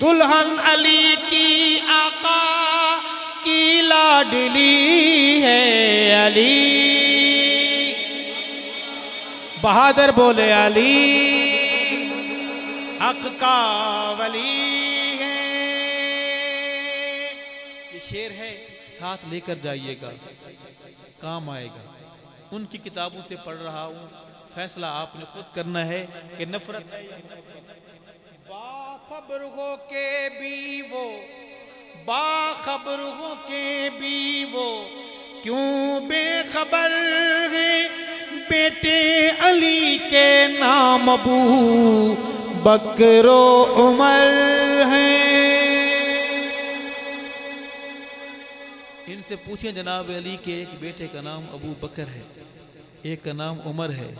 दुल्हन अली की आका की लाडली है अली। बहादुर बोले अली हक का वली है। ये शेर है, साथ लेकर जाइएगा, काम आएगा। उनकी किताबों से पढ़ रहा हूँ, फैसला आपने खुद करना है कि नफरत है या बाखबर हो के भी वो, बाखबर हो के भी वो क्यों बेखबर है बेटे अली के नाम अबू बकरो उमर है। इनसे पूछें जनाब अली के एक बेटे का नाम अबू बकर है, एक का नाम उमर है।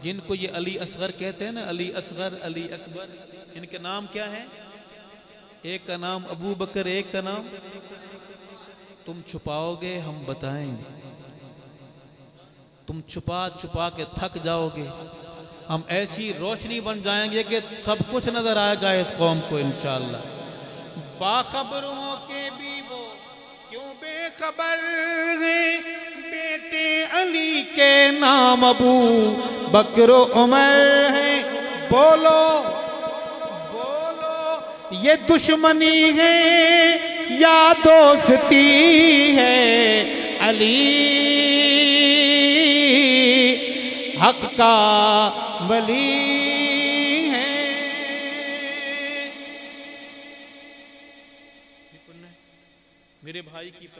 जिनको ये अली असगर कहते हैं ना, अली असगर, अली अकबर, इनके नाम क्या है? एक का नाम अबू बकर, एक का नाम। तुम छुपाओगे हम बताएंगे, तुम छुपा छुपा के थक जाओगे, हम ऐसी रोशनी बन जाएंगे कि सब कुछ नजर आएगा इस कौम को इंशाअल्लाह। बाखबरों के भी वो क्यों बेखबर है बेटे अली के नाम अबू बकरो उमर है। बोलो बोलो ये दुश्मनी है या दोस्ती है अली हक का वली है। मेरे भाई की